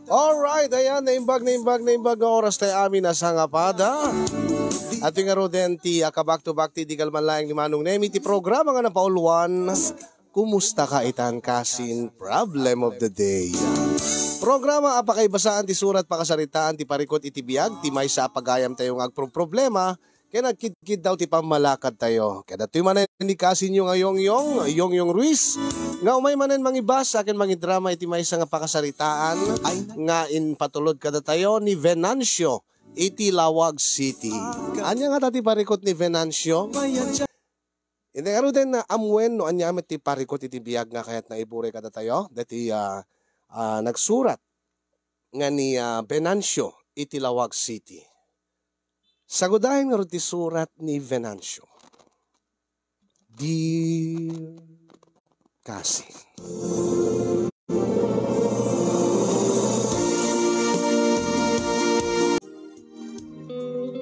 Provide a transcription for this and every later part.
Alright, ayan, naimbag na oras tayo amin na sangapada. At yung nga din ti kabak-to-bak ti di kalman ni Manong Nemi ti programa nga na pauluan. Kumusta ka itan kasin problem of the day. Programa apakaibasaan ti surat pakasaritaan ti parikot iti biyag ti may sa pagayam tayo ng problema. Kaya nagkid daw ti pamalakad tayo. Kaya dato'y manan ni kasin yung yung Ruiz. Nga umay manan mangibas sa akin mangidrama iti may nga pakasaritaan. Nga in patulod kada tayo ni Venancio iti Lawag City. Anya nga dati parikot ni Venancio. Hindi nga din na amwen no anya met ti parikot iti biyag nga kaya't naibure kada tayo. Dati nagsurat nga ni Venancio iti Lawag City. Sagudahin nga rin surat ni Venancio. Dear Cassie.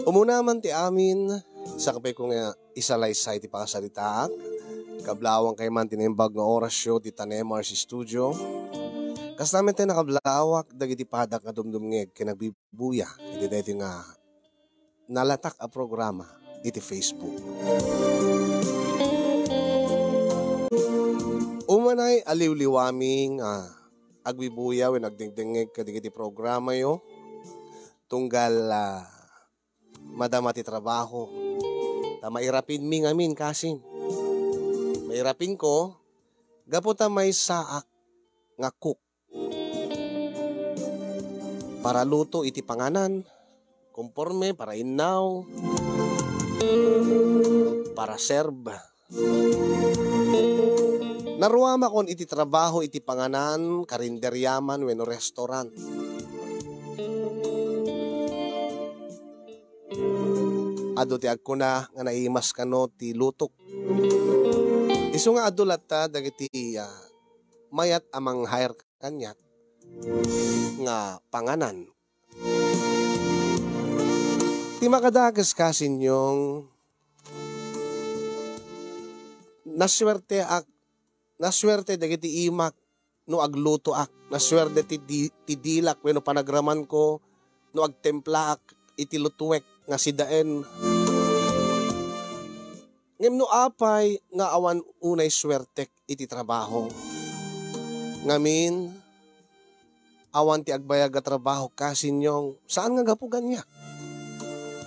Umuna man ti amin, sa kapay kong isalaysay ti pakasalitaan, kablawang kay man tinimbag nga orasyo ti Tanemar si studio. Kas namin tayo nakablawak, dagiti padak nga dumdumngeg kinagbibuya, iti dito nga nalatak a programa iti Facebook. Umanay aliw-liwaming agbibuya when nagdingdingig kadigiti programa yo tunggal madama ti trabaho. Mairapin mi ngamin kasin. Mairapin ko gaputa may saak nga cook. Para luto iti panganan. Conforme para inaw, para serve. Naruama kon iti trabaho iti panganan, karinderyaman, weno restaurant. Ado ti agko na nga naimas kano ti lutok. Isu nga adulat ta dagiti mayat amang hire kanyat nga panganan. Ti makadagas kasin yung naswerte dagiti imak no agluto ak, naswerte ti dilak wenno panagraman ko no agtempla ak iti lutuwek nga sidaen. Ngem no apay nga awan unay swertek iti trabaho. Ngamin awan ti agbayag a trabaho kasin yung saan nga gapu ganya?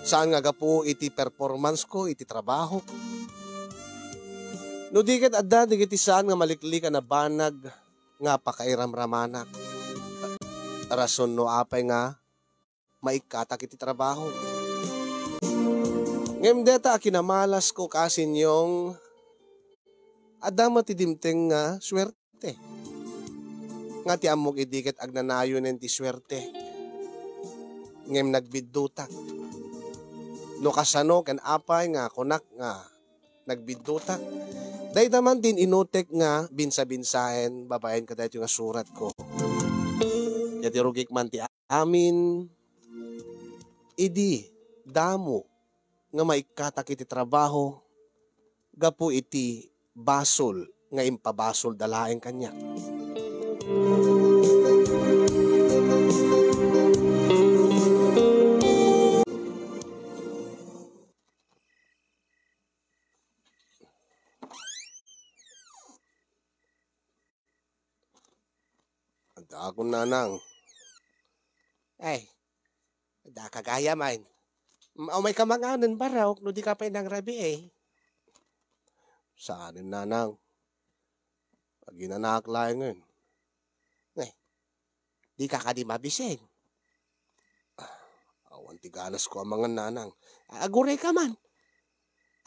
Saan nga gapu iti performance ko, iti trabaho? No diket adda digiti saan nga malikli ka na banag nga pakairamramanak. Rason no apay nga maikatak iti trabaho. Ngem deta akinamalas ko kasin yung adda matidimteng nga swerte. Nga ti amok idiket agnanayo nen ti swerte. Ngem nagbiddutak. No kasano ken apay nga kunak nga nagbidutak. Day naman din inutek nga binsa-binsahen babaen ka dahil yung surat ko. Yati rugik man ti amin idi damo nga maikatak iti trabaho gapu iti basol nga impabasol dalaeng kanya. Ako nanang. Ay, da kagaya man. May kamanganan ba raw, no di ka pa nang rabi eh. Saanin nanang. Pag inanaklay ngayon. Ay, di ka di mabising. Awan tigalas ko ang mga nanang. Aguray ka man.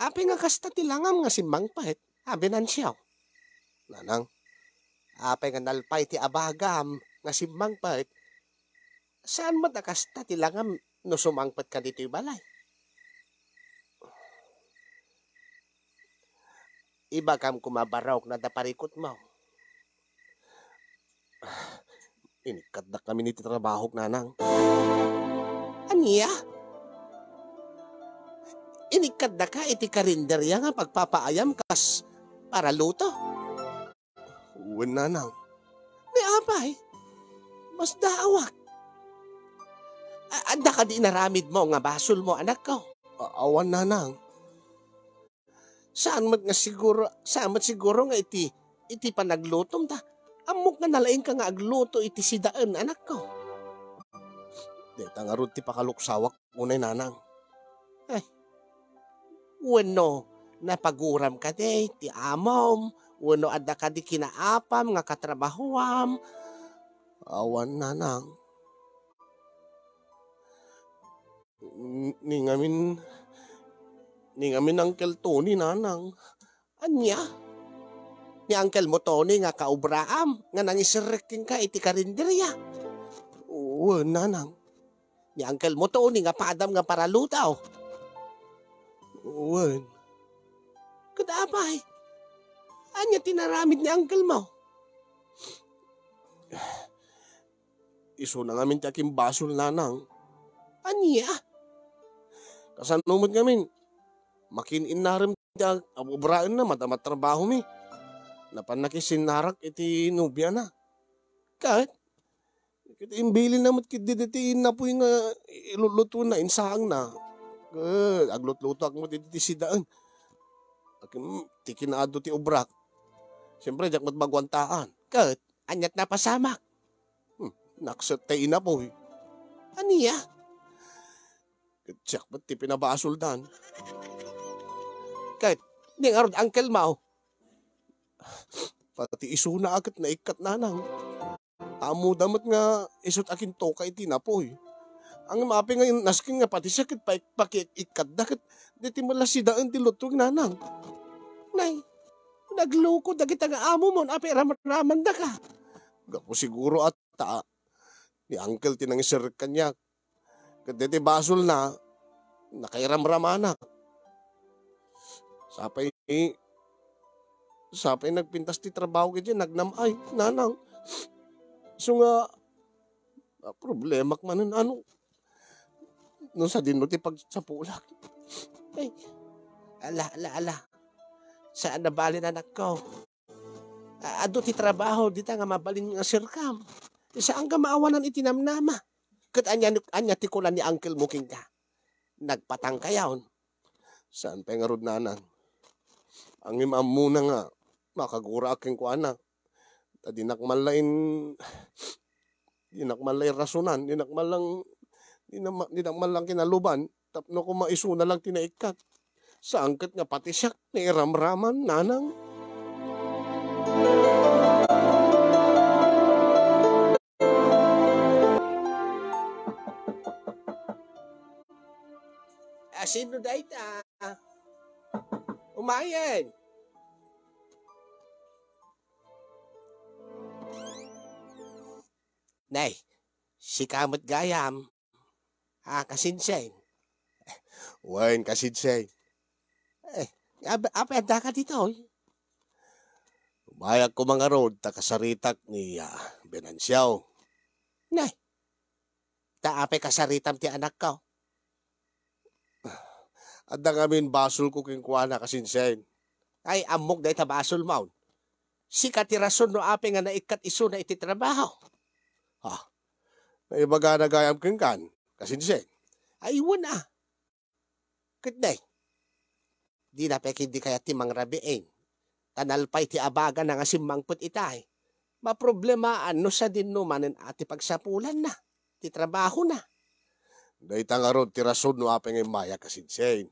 Api nga kasta tilangam nga simbang pahit. Abinan siyaw. Nanang. Apay nga nalpay ti abagam nga simbang pahit. Saan madakasta tilangam no sumangpat ka dito yung balay? Iba kam kumabarok na daparikot mo. Inikat na kami niti trabaho nanang. Aniya? Inikat na ka iti karinderya nga pagpapaayam kas para luto. Uwan nanang. Ni apay. Mas daawak. Anda ka di naramid mo nga basol mo, anak ko. Awan nanang. Saan mat siguro nga iti panaglutom ta. Amok nga nalaing ka nga agluto iti sidaan, anak ko. Di tangarod ti pakaluksawak unay nanang. Wano, napaguram ka di, ti amom. Wano adda ka di kinaapam nga katrabahuam. Awan nanang. Ningamin Uncle Tony nanang. Anya? Ni Uncle mo Tony nga kaubraam, nga nangisiriking ka iti karinderya. Oo, nanang. Ni Uncle mo Tony nga padam nga paralutaw. Oo. Kadapay. Anya tinaramid ni Uncle mo? Iso na ngamin ti aking basol nanang. Anya? Kasanumot ngamin. Makinin narim ti abubraan na matamatrabaho mi. Napanakisinarak iti nubya na. Kahit imbilin na mat kididitiin na po yung iluluto na, insahang na. Aglutluto ak mo ti sidaan. Tikinado ti ubrak. Siyempre, jak mat bagwantaan. Kahit, anyat na pasamak. Naksatay na po. Aniya? Jak mat ti pinabasol dan. Kahit, di nga ron, Uncle Mao. Pati iso na agad na ikat nanang. Amo damat nga isot akin toka iti na po. Ang mapi ngayon naskin nga pati sakit pakiikat dakat diti malasidaan ti lutog nanang. Nay, nagloko dagit ang amo mo api raman da ka. Gapo siguro at ni Uncle tinangisir kanya. Kaditi basol na nakairamramana. Sapay nagpintas ti trabaho ka dyan, nagnamay, nanang. So nga, problema man ano. No sa din no ti pagsapulak. Ay, ala. Saan nabalin anak ko? Ado ti trabaho, di ta nga mabalin nga sirkam. Saan ka maawanan itinamnama? Kat anya ti kulan ni Uncle Muking ka. Nagpatang kayaon. Saan pa nga rod nanang? Ang imam muna nga, makagura aking kuana. Dinakmalain rasunan, dinakmalang kinaluban, tapno ko maisuna lang tinaikat. Sa angkat nga pati siya, nairamraman, nanang. Sino da ita? Umayan. Nay, si kamot gayam. Kasinsen. Wain kasinsen. Apa da ka dito? Umayag ko mga road, takasaritak ni Benansiaw. Nay, ape kasaritam ti anak ko. Adda ngamin basol ko king kuana kasinsen. Ay, amok da ita basol maun. Si katirason no ape nga naikat iso na iti trabaho. Naibaga na gayam king kan, kasinsen. Ay, wala. Katday. Di na pek hindi kaya timang rabiin. Tanalpay ti abaga na nga simangput itay. Maproblema ano sa din numanin ati pagsapulan na. Ti trabaho na. Dahita nga ron, tirason no ape nga maya kasinsen.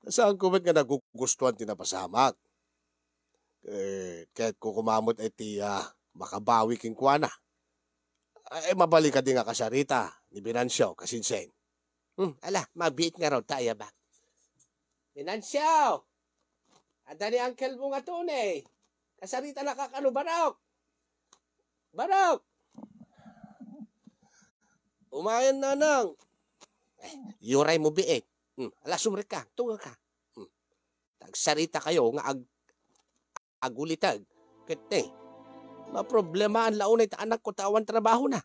Saan ko ba't nga nagugustuhan tinapasamak? Kahit ko kumamot ay ti makabawi king kuana. Ay mabalik ka din nga kasarita ni Binansiaw kasinsen. Ala, mabiit nga raw tayo ba? Binansiaw! Ada ni Uncle mo nga tunay. Kasarita na kakano, Barok! Barok! Umayan nanang. Yuray mo biit. Ala, sumrik ka. Tunga ka. Tagsarita kayo nga agulitag. Kete, maproblema ang launay ta anak ko tawan trabaho na.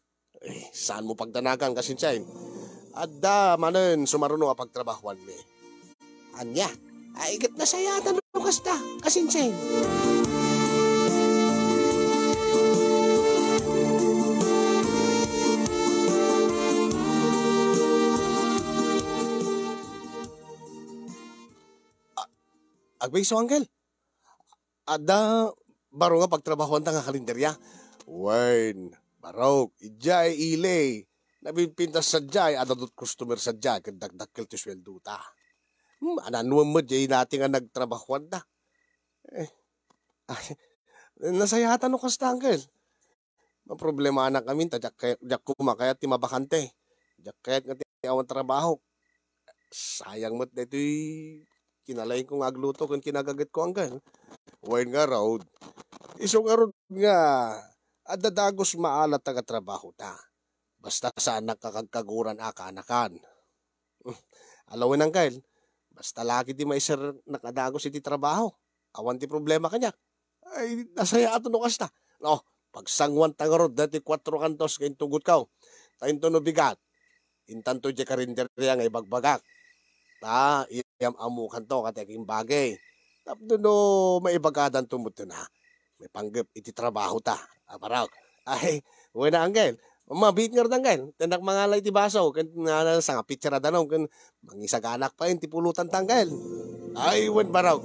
Saan mo pagdanagan kasinsen? Adda manen sumaruno a pagtrabahuan mi. Anya, aigat na sayatan no kasta, kasinsen. Agbiso, Uncle. Ada, baro nga pagtrabahoan ta nga kalendarya. Wen, baro, ijay ilay. Nabipintas sa jay, adadot customer sa jay, kadagdakil to sweldo ta. Ananuan mo, jay natin nga nagtrabahoan ta. Eh, ay, nasayatan no kasta, Uncle. Ang problema na kami, jak kumakayat ti mabakante. Jak kayat nga ti awan trabaho. Sayang mo't dito'y kinalain kong agluto kung kinagagat ko, Uncle. Wain nga raw, isong nga nga, adadagos maalat taga trabaho ta. Basta saan nakakagkaguran akanakan. Alawin, Uncle, basta lagi di maisir nakadagos iti trabaho. Awan ti problema kanya. Ay, nasaya ato no kasta. No, pagsangwan tangarod, dati 4 kantos kayo tugot ka. Tayo to no bigat. Intanto di karinderya nga ibagbagak. Ta, iyam amukan to kateking bagay. Tapos no, may ibagadan tumuto na. May panggap iti trabaho ta. Aparaw. Ay, wala, Uncle. Mabit nga rin, Uncle. Tindak mga lay ti baso. Kan nga sa nga pitsara danong. Kan mangisaganak pa yun, ti pulutan tanggal. Ay, wan baraw.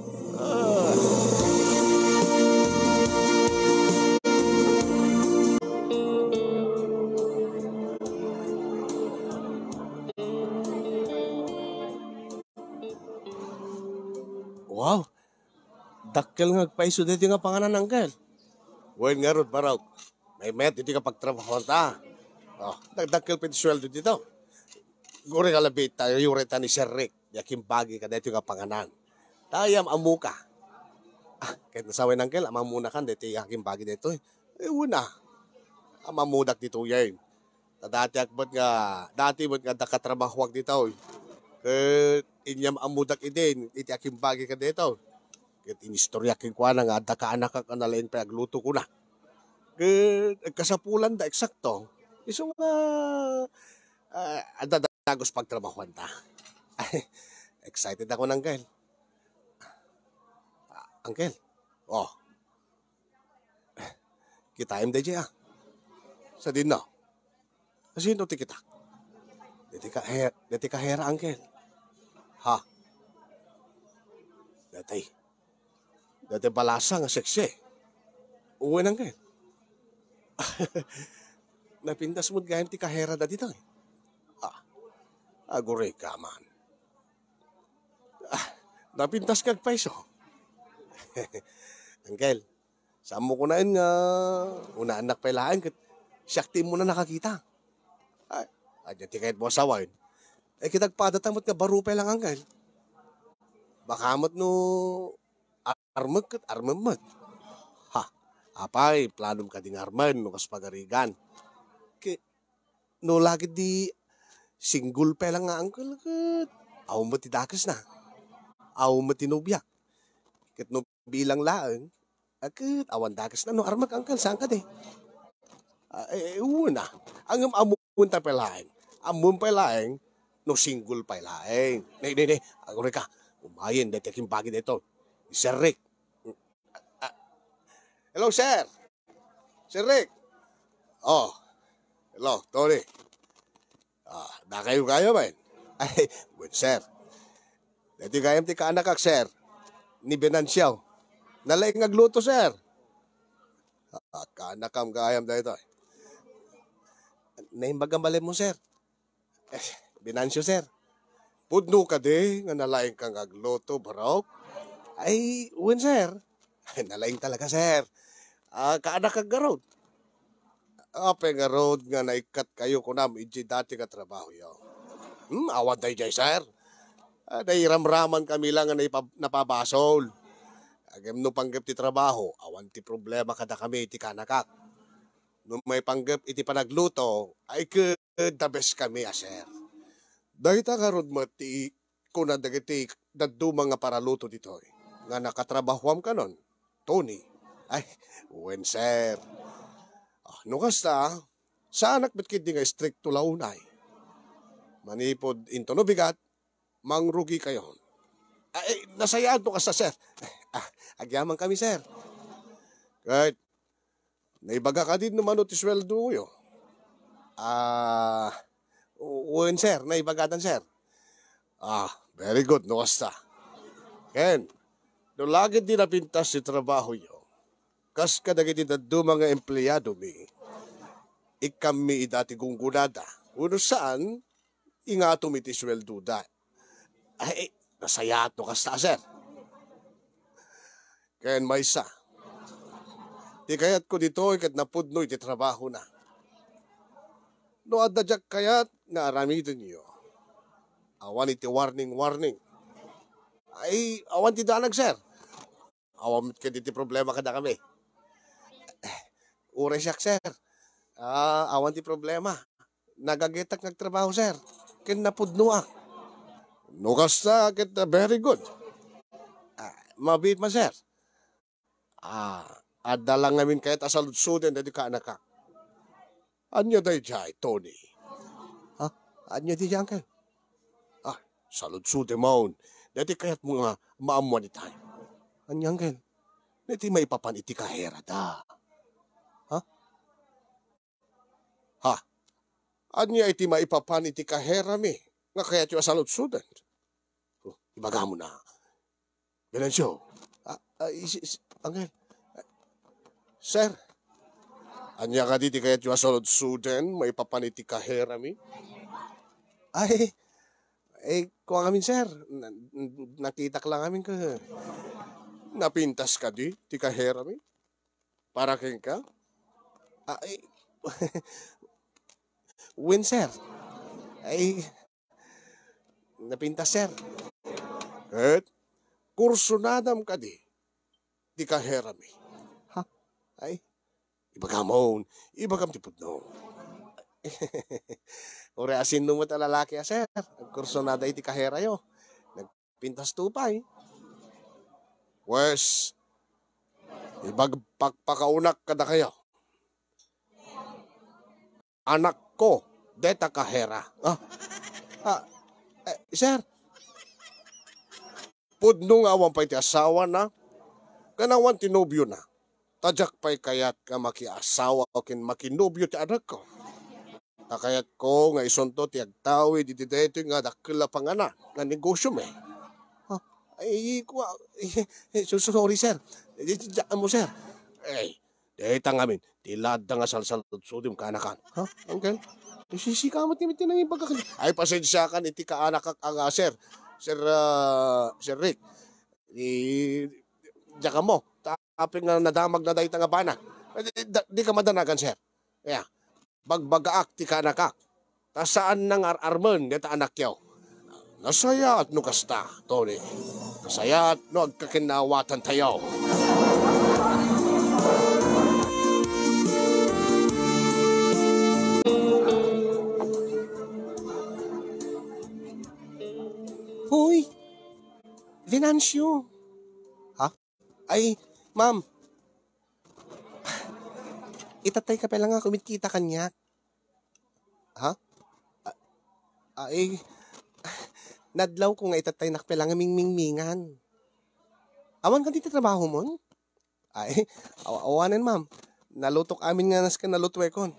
Wow, dakkel nga paiso dito nga panganan, Uncle. Wen nga ron, baraw. May met, dito ka pagtrabaho ta. Oh, dagdakkel pa sweldo dito. Gure ka labit tayo, yureta ni Sir Rick. Yakin bagi ka dito nga panganan. Tayam amuka. Kahit nasawin, Uncle, amamuna kan dito yakin bagi dito. Una, amamudak dito yan. Dati akbat nga, dati mo nga dakatrabahwag dito. Inyam amudak idin, iti aking bagi ka dito. Kat inistorya king kwa na nga, daka anak ka nalain pa agluto ko na. Kasapulan da, eksakto. Iso nga, adadagos pagtrabahuan ta. Excited ako, Uncle. Uncle, oh. Kita MDJ sa din no. Sino ti kita? Dati ka hera, Uncle. Ha? Dati balasa nga seksi. Uwi, Uncle. Napintas mo't gayam ti kahera da dito. Agure ka man. Napintas kag paiso. Uncle, saan mo ko na yun nga, una anak pailaan, siyakti mo na nakakita. Adyan ti kahit mo asawain. Kitagpadatamot nga barupay lang, Uncle. Bakamot no, armamot. Ha, apay, planom ka ding arman, no kas pagarigan. No lagi di, single pa lang nga, Uncle. Aw mo ti dakas na. Aw mo ti nubyak. Kat no bilang laang, awan dakas na, no armak, Uncle, saan ka di? Una, ang amunta pa lang. Amun pa lang, no single pa lang. Nay, agore ka, umayin, dati aking bagi dito. Sir Rick. Hello, sir. Sir Rick. Oh, hello, Tony. Na kayo ba? Ay, good, sir. Dati kayam ti kaanak kak, sir. Ni Benansyaw. Nalaik ngagluto, sir. Kaanak kam kayam dito. Naimbagambalin mo, sir. Binansyo, sir. Pudno ka di, nga nalaing kang agloto, barok. Ay, uwan, sir. Ay, nalaing talaga, sir. Kaanak kang garod. Ape nga road nga naikat kayo kunam, iji dati ka trabaho yaw. Awan tayo jay, sir. Nairamraman kami lang nga napabasol. Agam no panggap ti trabaho, awan ti problema kada kami iti kanakak. No may panggap iti panagluto, ay the best kami, sir. Dahil ta karod mati, kuna dagiti daddu mga paraluto dito. Nga nakatrabahuam ka nun, Tony. Ay, when, sir. No kasta, sa anak ba't kiti nga stricto launay? Manipod into no bigat, mangrugi kayo. Ay, nasayaan to kasta, sir. Agyaman kami, sir. Kahit, naibaga ka din naman o tisweldo yo. Uwin, sir, naibagadan, sir. Very good, no kasta. Ken, No lagi din napintas si trabaho yo. Kas kadagiti daddo mga empleyado mi. Ikami idati gunggunada. Uno saan, ingato mi ti sweldo da. Ay, nasayat no kasta, sir. Kayan may isa. Di kayat ko dito ikat napudno iti trabaho na. No adadyak kayat nga aramitin niyo. Awan iti warning. Ay, awan ti danag, sir. Awan ka diti problema kada kami. Ure siyak, sir. Awan ti problema. Nagagetak nagtrabaho, sir. Kin napudno ah. No kasta, kita very good. Mabit ma, sir. Adala ngamin kahit asaludsuden dati ka anak ka. Anya day jay, Tony? Anya di jay, uncle? Saludsuden maun. Dati kahit mga maamuan ni tayo. Anya, uncle? Dati may papaniti kahera da. Anya iti maipapaniti kahera mi. Nga kaya tiyo asaludsuden. Ibaga mo na. Belansyo. Uncle. Sir, anya ka diti kaya tiyo asaludsuden, maipapaniti kahera mi? Kuha kami, sir. Nakita ka lang amin ka. Napintas ka di, ti kahera mi? Para keng ka? Win, sir. Napintas, sir. Kurso nadam ka di, ti kahera mi. Ibagamon, ibagam ti pudno. Ore asin mo ta lalaki, sir. Kurso nada iti kahera yo. Nagpintas tupay. Wes, ibagpakpakaunak kada kayo. Anak ko, deta kahera. Sir, pudno nga awan pa iti asawa na, kanawan tinobyo na. Tadyak pa'y kayat ka makiasawa o kin makinobyo ti anak ko. Kayat ko nga isunto ti agtawi di dito nga dakila pangana nga negosyo me. Sorry, sir. Diyan mo, sir. Dita ngamin, tilad nga salsal-sudim ka anakan. Uncle? Sisika mo timiti nang ibagak. Ay, pasensya kan iti ka anak ang sir. Sir Rick. Diyan ka mo. Taping nga nadamag na dahita nga bana. Di ka madanagan, sir. Yeah. Bagbagaak ti ka anak. Ta saan nang ararman deta anak yaw. Nasaya at no kasta, Tony. Nasaya at no agkakinawatan tayo. Hoy! Venancio! Ay, ma'am. Itatay ka pa lang nga kumitkita kanya. Nadlaw ko nga itatay na lang aming mingmingan. Awan ka dito trabaho mo? Awanan, ma'am. Nalutok amin nga nas ka nalutwe kon.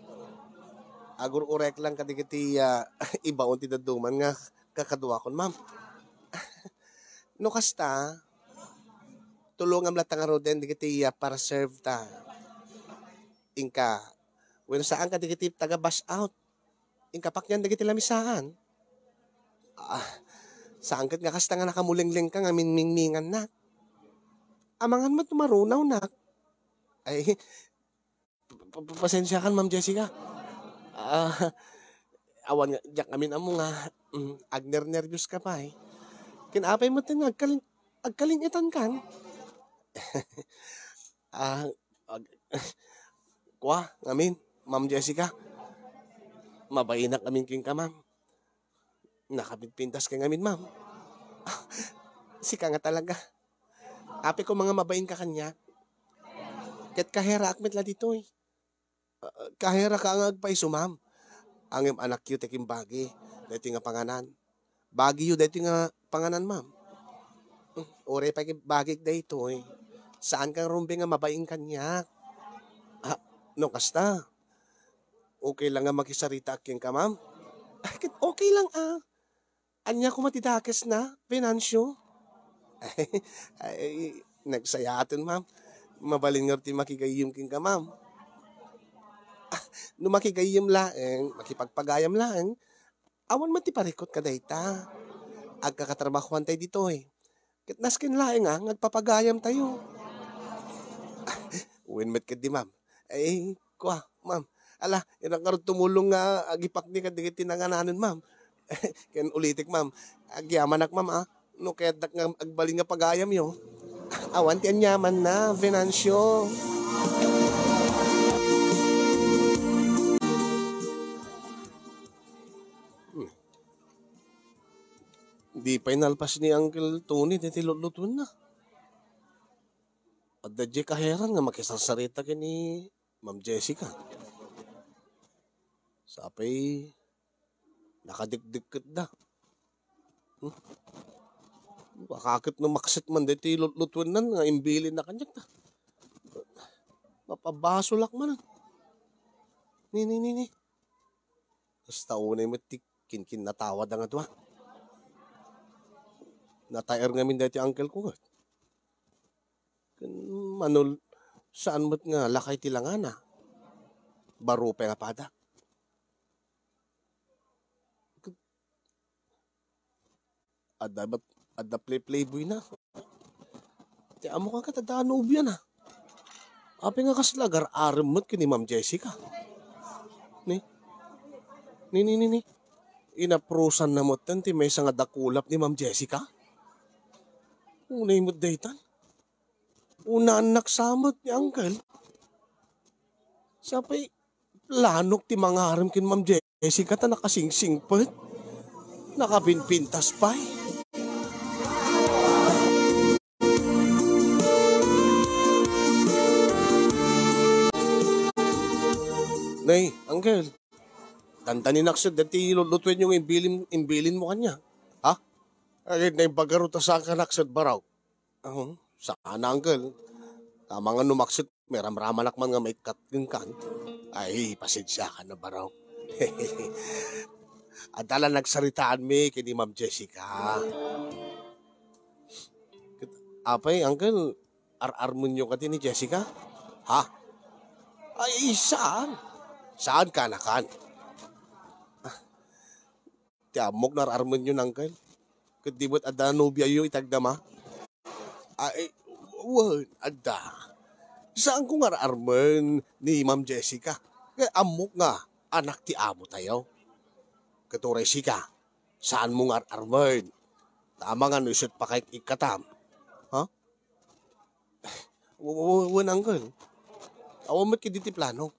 Agur-urek lang kadigiti ibaon ti daduman nga kakadwa kon, ma'am. No kasta, tulungan lang nga roden digiti para serve ta. Inka, when saan ka digiti taga bus out. Inka pakyan digiti lamisaan. Saan ka nga kasta nga nakamuling-ling ka nga minmingan na. Amangan mo tumarunaw na. Ay, pasensya kan, Ma'am Jessica. Awan nga, diyak amin amo nga, agner-nervyos ka pa eh. Kinapay mo tin agkalingitan kan. Kwa, ngamin, Ma'am Jessica. Mabainak amin king ka, ma'am. Nakapinpintas ka ngamin, ma'am. Sika nga talaga. Api ko mga mabain ka kanya. Ket kahera akmet la dito eh. Kahera ka ang agpaiso, ma'am. Ang anak yu tekim bagi. Dito nga panganan. Bagi yu dito nga panganan, ma'am. Ore pa bagik dito eh. Saan kang rumbi nga mabain kanya? No kasta. Okay lang nga makisarita akin ka, ma'am. Okay lang Anya ko matidakes na, Venancio. Nagsayaton, ma'am. Mabalin nga ti makigayim king ka, ma'am. No makigayim laeng, makipagpagayam laeng, awan man ti parikot ka dayta. Agkakatrabahuan tayo dito eh. Kat naskin laeng ngagpapagayam tayo. Uwin met ka di, ma'am. Ay, kuha, ma'am. Ala, yun ang karot tumulong nga agipak ni kadigit tinangananon, ma'am. Ken ulitik, ma'am. Agyamanak, ma'am, no kaya nga agbalin nga pagayam yo. Awan ti anyaman na, Venancio. Di pa inalpas ni Uncle Tony, diti lutlutuan na. At dadya kaheran nga makisarsarita ka ni Ma'am Jessica. Sapay, nakadikdikit na. Bakakit na maksit man diti lutlutuan na nga imbilin na kanyak na. Mapabasolak man. Ni. Basta unay mo kin natawad nga ito. Natayar ngamin dati uncle ko. Manol, saan mo't nga lakay tilangana? Barupe nga pada. Ada playboy na. Ti amo ka katada nubya na. Api nga kaslagar aram mo't kini Ma'am Jessica. Ni. Inaprusan na mo't ti may nga dakulap ni Ma'am Jessica. Unay mo't daytan. Una anak samot ni uncle. Sapay, lanok ti mga haram kin Ma'am Jessica ta nakasingsing pat. Nakapinpintas pa eh. Nay, uncle. Tantanin naksod dati lulutuin yung imbilin mo kanya. Ha? Ay, na yung pagkaruta sa ka naksod baraw. Saan uncle? Tama nga numaksod, may ramramanak man nga may kating kan. Ay, pasensya ka na baraw. Adala nagsaritaan mi kini Ma'am Jessica. Apay, uncle, ar-armon nyo ka din ni Jessica? Ha? Ay, saan? Saan ka nakan? Tiamok nar-armon nyo, uncle. Kadibot ada nobya yu itagdama. Ay, wan, ada. Saan ko nga ar-armon ni Ma'am Jessica? Kaya amok nga, anak ti amo tayo. Katuray sika, saan mo nga ar-armon? Tama nga nusot pa kay ikatam. Ha? Wan, uncle. Awan mo't kiditi plano.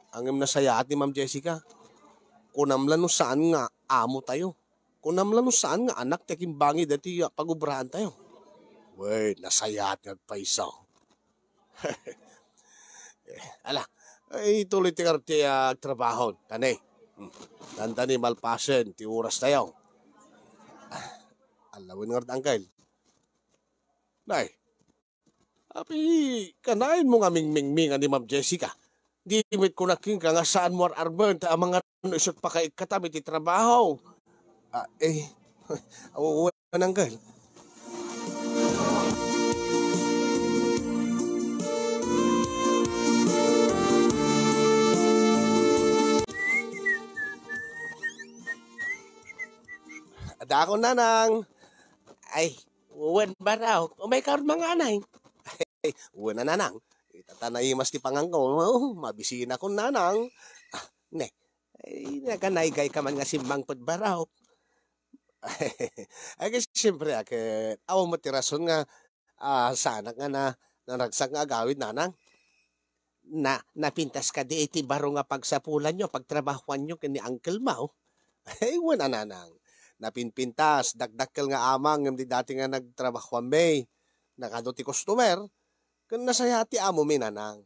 Ang nasaya at ni Ma'am Jessica. Kunamlan no saan nga amo tayo. Kunamlan no saan nga anak tekimbangi dati pagubrahan tayo. Wait, nasaya at nagpaisaw. Ala, ay tuloy ti karti trabaho. Tanay. Tantani malpasen, ti oras tayo. Alawin nga uncle. Nay, api, kanain mo nga mingming ni Ma'am Jessica. Di mit ko naking ka nga saan mo ar-arban ta mga isot pa kay katabi ti trabaho. Awan uncle. Ada ako nanang. Ay, uwan ba raw? O may karon mga anay. Ay, uwan na nanang. Tatanay mas ti pangangko, mabisina ko nanang. Ne, ay naganaygay ka man nga simbang pagbaraw. Ay kasi siyempre, awa mo ti rason nga sana nga na naragsak nga agawid nanang. Napintas ka di iti baro nga pagsapulan nyo, pagtrabahuan nyo kini Uncle Mau. Ay, wala nanang. Napinpintas, dagdakkel nga amang, yung di dati nga nagtrabahuan may. Nakado ti customer. Kung nasaya ti amo mi nanang.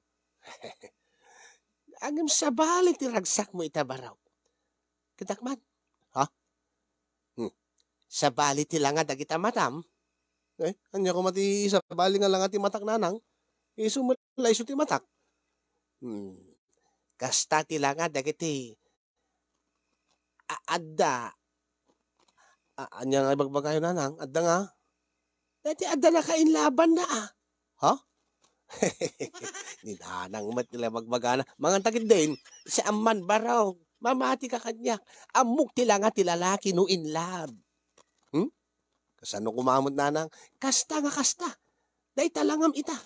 Angem sa balik ti ragsak mo itabaraw. Kadakman. Ha? Sa balik ti langad dagita matam. Anya ko mati sa bali nga lang ti matak nanang. Iso mo iso ti matak. Kasta ti langad dagiti adda. Anya nga ibagbagayo nanang. Adda nga. Dati adala ka in laban na ah. Ha? Ninanang mat nila magbagana. Mga tagid din, sa aman baraw. Mamati ka kanyak. Amok tila nga tilalaki no in love. Kasano kumamot nanang? Kasta nga kasta. Day talangam ita.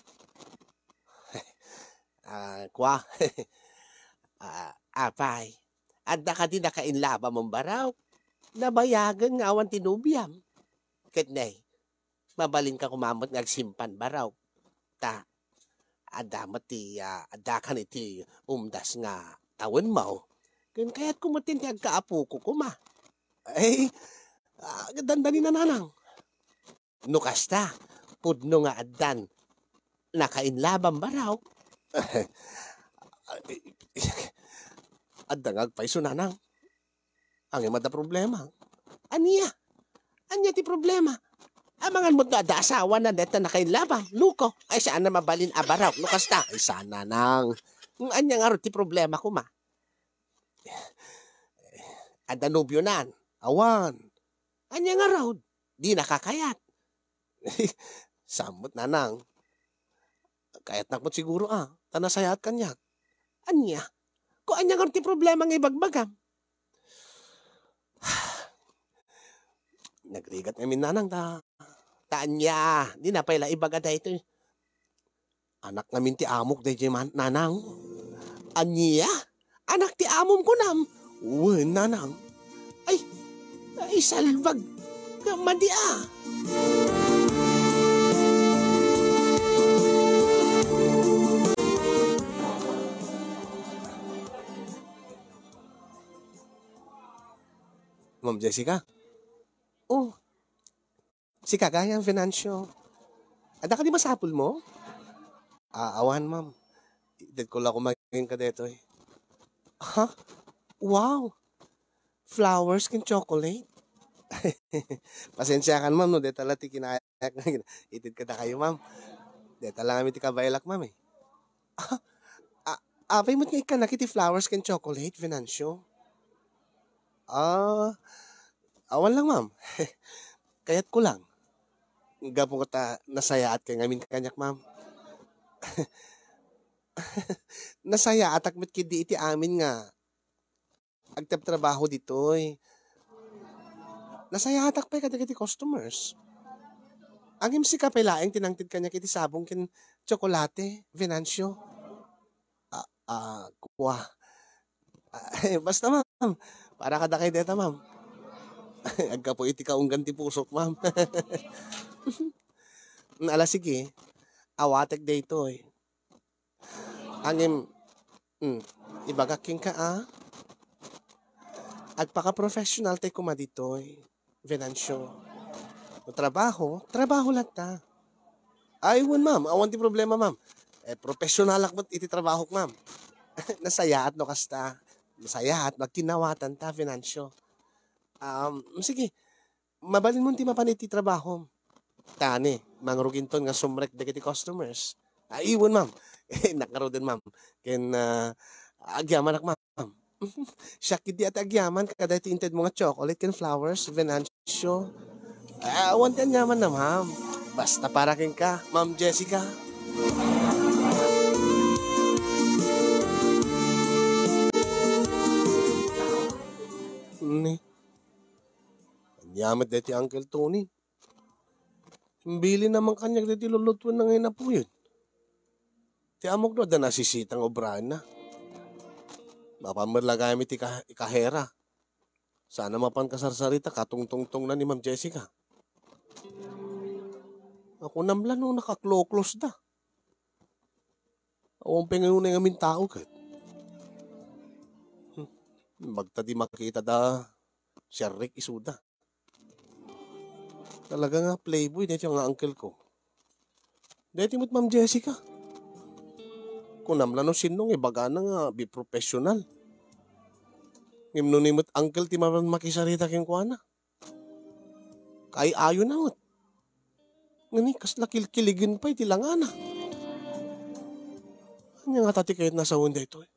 Kwa. Apay. Adda ka din nakainlaba mong baraw. Nabayagan nga awan tinubiyam. Katnay. Mabalin ka kumamot ngagsimpan baraw. Ta. Adda mati. Adda ka niti umdas nga tawen mo. Kaya kaya't kumatin ti agkaapo ko kuma. Ay, Dandanin na nanang. No kasta. Pudno nga addan. Nakainlaban baraw. adda nga agpaiso nanang. Ang imada problema. Aniya? Anya ti problema? Amangan mo na ada asawa na deta nakainlabang. Luko. Ay saan na mabalin abaraw. No kasta. Ay sana nang. Anya nga ro ti problema ko ma. Ada nobyo nan. Awan. Anya nga raw. Di nakakayat. Samot nanang. Kayat nakmot siguro Tanasayat kanyak. Anya? Ko anya nga ro ti problema nga ibagbagam. Nagrigat namin nanang Tanya. Di na pala ibagada ito. anak namin ti amok day nanang. Anya? Anak ti amom ko nam. Uwe, nanang. Ay salbag. Madi Ma'am Jessica. Oh, Si Kagayang Finansyo. Ada ka di masapul mo? Awan, ma'am. Did ko lang kumagin ka dito eh. Ha? Wow! Flowers kin chocolate? Pasensya ka ma'am, no? Deta lang ti kinayak na. Itid ka na kayo, ma'am. Deta lang kami ti kabaylak, ma'am eh. Apay mo't nga ikanak iti flowers kin chocolate, Finansyo? Awan lang, ma'am. Kayat ko lang. Gapo ko nasaya at kay ngamin kanyak, ma'am. Nasaya at akmet kidi iti amin nga. Agtap trabaho dito eh. Nasaya atak pa kadagiti customers. Ang imsi ka palaeng tinangtid kanya kiti sabong kin tsokolate, Venancio. Kuha. Basta ma'am. Para kada kay deta, ma'am. Agka po iti kaunggan ti pusok, ma'am. Sige. Awatek dito eh. Angim, ibagaking ka Agpaka-professional tayo kuma dito eh. Venancio. Trabaho lang ta. Ayun, ma'am. Awan ti problema, ma'am. Professional akmat iti trabaho, ma'am. Nasayaat no kasta. Nasayaat, magtinawatan ta, Venancio. Sige. Mabalin mo ti mapan iti trabaho. Tani, mangruginton nga sumrek dagiti customers. Iwan, ma'am. Nakaro din, ma'am. Ken, agyaman ak, ma'am. Syakit di at agyaman, kada tinted mo nga chocolate ken flowers, Venancio. Awan ti anyaman na, ma'am. Basta para ken ka, Ma'am Jessica. Anyamat deti Uncle Tony. Bili naman kanya deti lulutwan na ngayon na po yun. Ti amok no, da nasisitang obrahan na. Mapamarla kami ti ikahera. Sana mapan kasarsarita katungtungtong na ni Ma'am Jessica. Ako namlan no, nakaklo-close da. Awang pengayon na yung amin tao kat. Bagta di makita da Sir Rick Isuda. Talaga nga playboy dito yung uncle ko. Dito mo't Ma'am Jessica. Kung namlan no sinong ibaga na nga be professional. Ngimno ni mo't uncle ti maman makisarita king kuana. Kay ayo na mo't. Ngani kas nakilkiligin pa iti langana. Anya nga tati kahit nasa hunda ito eh.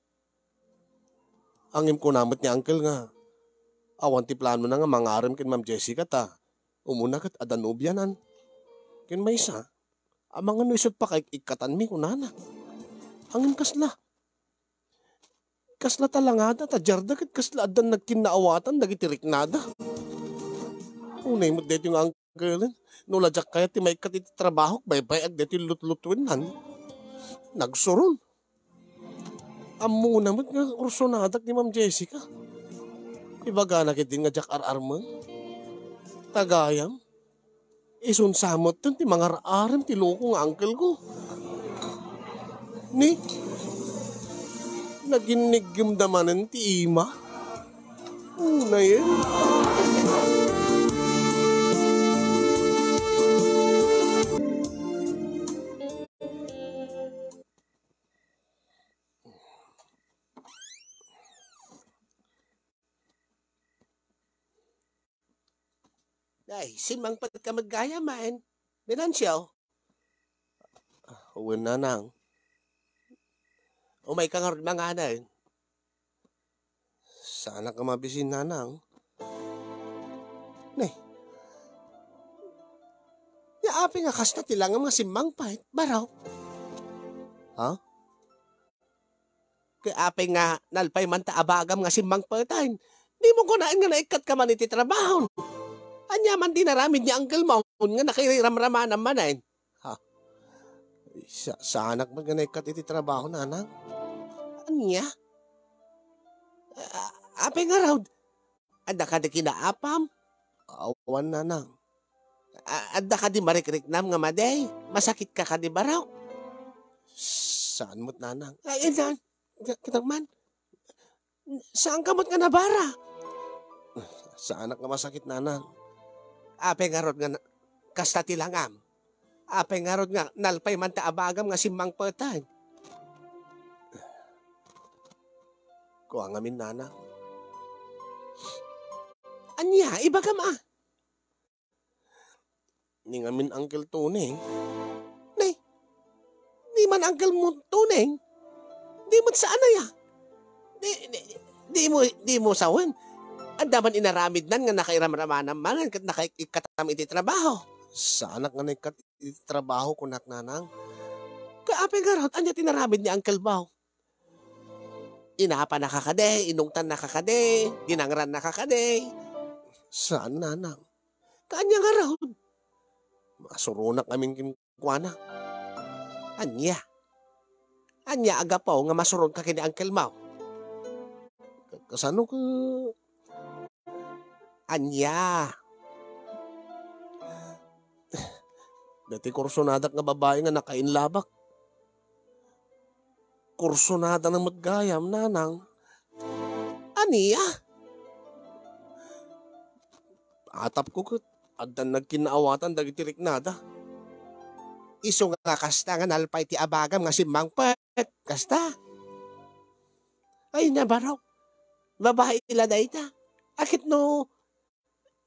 Angim ko namot ni uncle nga. Awan ti plano na nga mangarim kin Ma'am Jessica ta. Umuna kat adanubyanan. Kin may isa, amang ano isot pa kay ikatan mi kunana. Angin kasla. Kasla talangada, ta jarda ket kasla adan nagkinaawatan, dagiti riknada. Unay mo dito yung uncle, no lajak kaya ti may iti trabaho, bay-bay at dito lut-lutuin nan. Nagsuron. Amo naman nga ursonadak ni Ma'am Jessica. Ibaga na kitin nga jak ar-arman. Tagayam. Isun samot ti mga aram ti loko nga uncle ko. Ni, naginigimdamanan ti ima. Una yan. Ay, simang pat ka maggaya man. Binansiyaw. Uwan na nang. Umay ka nga rin mga anay. Sana ka mabisin na nang. Nay. Yaapi nga kas na tilang nga simang pahit. Baraw. Ha? Kaya api nga nalpay man ta abagam nga simang pahitain. Di mo kunain nga naikat ka man iti trabaho. Anya man dinaramid niya Uncle Maun nga nakiriram-rama naman ay. Ha? Sa anak man ganay kat iti trabaho na anak. Anya? Apay nga raw. Adda ka di kinaapam? Awan na nang. Adda ka di marikrik-nam nga maday? Masakit ka di ba raw? Saan mo't nanang? Ay, kitang man. Saan ka mo't nga nabara? Sa anak nga masakit nanang. Apay nga rod nga kasta tilangam. Apay nga rod nga nalpay man ta abagam nga simang patay. Kuha ngamin nana. Anya, iba ka ma. Ni ngamin Uncle Tuneng. Ni man Uncle mo Tuneng. Di mo't saan na ya. Di mo sawan. Ang daman inaramid nan nga nakairam-ramanan man kat nakaikatam iti trabaho. Sa anak nga naikat iti trabaho kunak nanang. Kaapay nga raw, anya tinaramid ni Uncle Bao. Inapa nakakade, inungtan nakakade, ginangran nakakade. Saan nanang? Kaanya nga raw. Masurunak kaming kinkwana. Anya agapaw nga masuron ka kini Uncle Bao. Kasano ka? Anya. Dati kursonadak nga babae nga nakainlabak. Kursonada ng maggayam, nanang. Aniya? Atap ko kat. Adan nagkinaawatan dagiti riknada. Iso nga kasta nga nalpay ti abagam nga simang pet. Kasta. Ay nabaraw. Babae ila na ita. Akit no.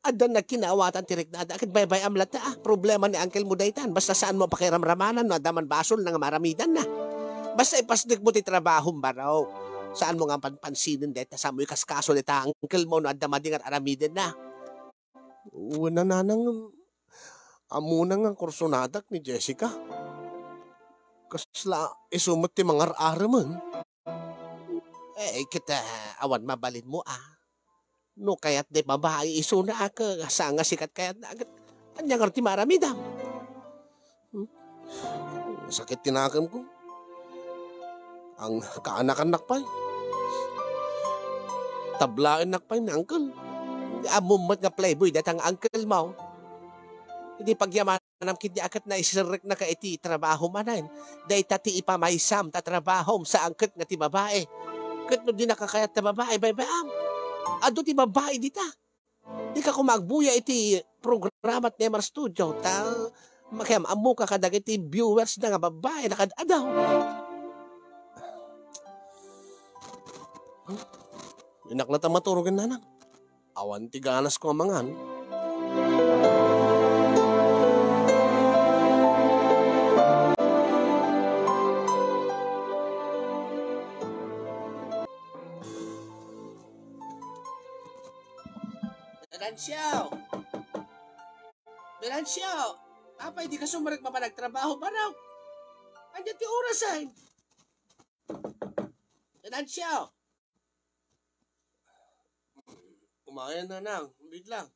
Adan nagkinaawatan ti riknada. Akit bay-bay amlat na problema ni Uncle mo daytan. Basta saan mo pakiramramanan no. Adaman basol na nga maramidan na. Basta ipasdik mo ti trabaho baraw. Saan mo nga panpansinin deta. Saan mo ikaskaso deta Uncle mo no. Adaman di nga aramidan na. Una nanang. Amuna nga kursonadak ni Jessica. Kasla isumot ti mga araman. Kita awan mabalin mo No kaya't de babae iso na ka. Saan nga sikat kaya't na agad. Anya nga ti maramidam. Sakit tinakam ko. Ang kaanak-anak pa. Tablaan nakpay ni Uncle. Amumat nga playboy datang Uncle mo. Hindi pagyamanam kiti akat na isirek na ka iti trabaho manan. Day tati ipamaysam ta trabaho sa angkat nga ti babae. Kat no di nakakayat ta babae baybayam. Ado ti babae dita. Di ka kumagbuya iti programa at Neymar Studio. Makayam amu ka kadag iti viewers na nga babae nakadadaw. Inak na ta maturugan na nang. Awan ti ganas ko amangan. Benancio! Apay, di ka sumarag mapanagtrabaho ba raw? Andiyan ti orasan. Finansyo. Umayan na nang, wait lang.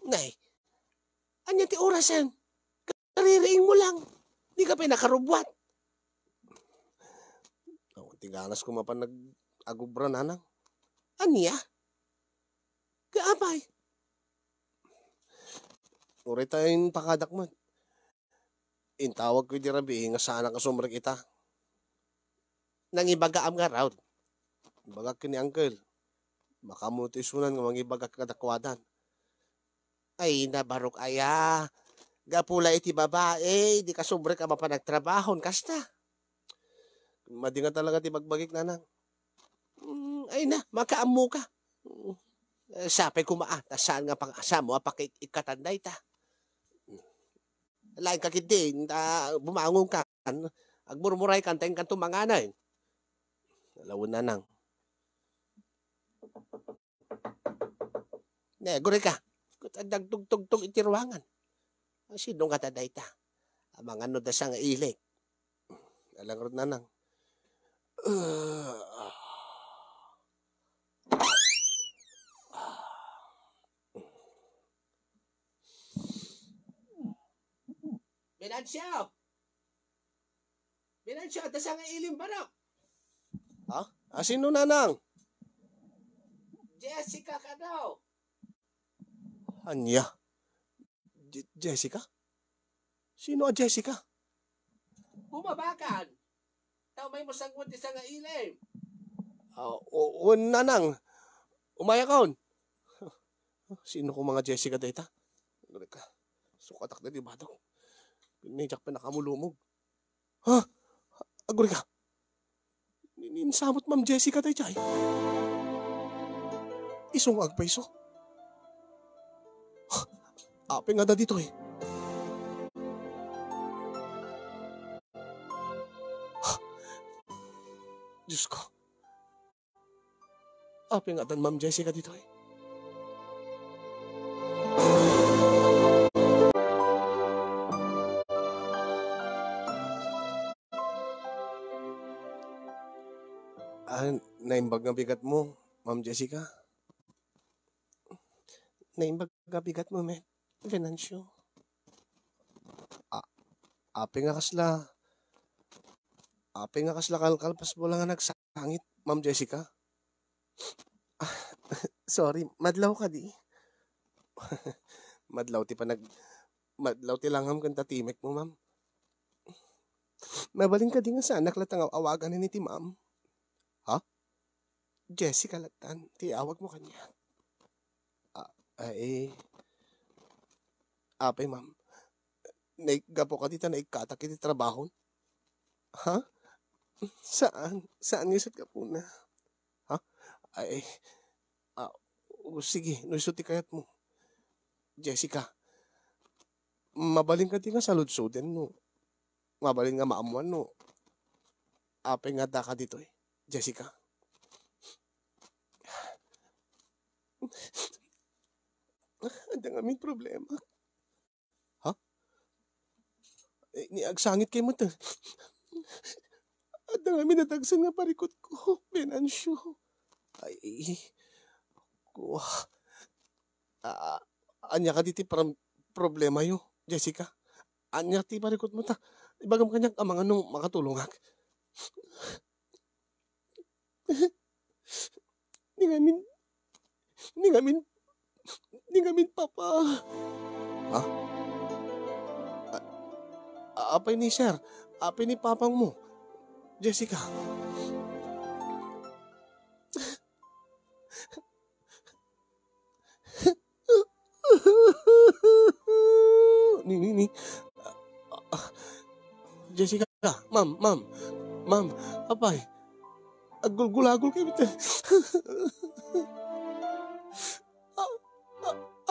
Nay, andiyan ti orasan. Kaririing mo lang. Di ka pinakarubwat. Tiganas ko mapan nag-agubra na nang. Aniya? Kaapay? Uri tayong pakadak man. Intawag ko di rabi, nga sana ka sumrek ita. Nangibagaam nga raw. Bagak ni uncle. Baka mo tisunan nga mangibagak kadakwadan. Ay, nabarok aya. Gapula iti babae, di ka sumrek ka mapanagtrabahon, kasta. Madi nga talaga ti bagbagik na nang. Ay na, makaamu ka. Sapay kumaata, saan nga pang-asa mo, ikatanda ita. Lain ka kiti, bumangon ka. Agmurmuray ka, tayong kanto manganay. Alawon na nang. Ne, guri ka. Nagtugtugtog iti ruangan. Sinong katanda ita? Ang mga da sa nga ilik. Alang rod na nang. Binansyo! Binansyo, da sa nga ilim barok. Ha? Sino na nang? Jessica ka daw. Anya? Jessica? Sino ang Jessica? Bumabakan. Tao may musangwad di sa nga ilim. O nanang. Umaya kaon. Sino ko mga Jessica data? Gari ka. Sukatak na di batok. Pinijak pa nakamulumog. Ha? Aguri ka. Ninsamot Ma'am Jessica tayo chay. Isong agpaiso. Ape nga da dito eh. Diyos ko. Ape nga dan Ma'am Jessica dito eh. Naimbag nga bigat mo, Ma'am Jessica. Naimbag nga bigat mo, men. Finansyo. Ape nga kasla. Ape nga kasla kalkalpas mo lang nga nagsangit, Ma'am Jessica. Sorry, madlaw ka di. Madlaw ti langham kang tatimek mo, ma'am. Mabaling ka di nga sa anak latang awagan ni ti ma'am. Ha? Jessica latan, ti awag mo kanya. Apay ma'am. Naigapo ka dita, naikatak iti trabaho. Ha? Saan? Saan ngisat ka po na? Ha? Sige, nusuti kayat mo. Jessica, mabaling ka di nga sa ludsuden, no? Mabaling nga maamuan, no? Apay nga da ka dito eh. Jessica. Ada nga may problema. Ha? Niagsangit kay mo to. Ada nga may natagsan nga parikot ko. Binansyo. Kuha. Anya ka diti problema yo, Jessica. Anya ti parikot mo ta. Ibagam kanyak amang anong makatulungak. Ningamin papa. Ha? Apay ni sir. Apay ni papang mo. Jessica. Ni. Jessica. Ma'am. Apay. Agulgulagol kayo.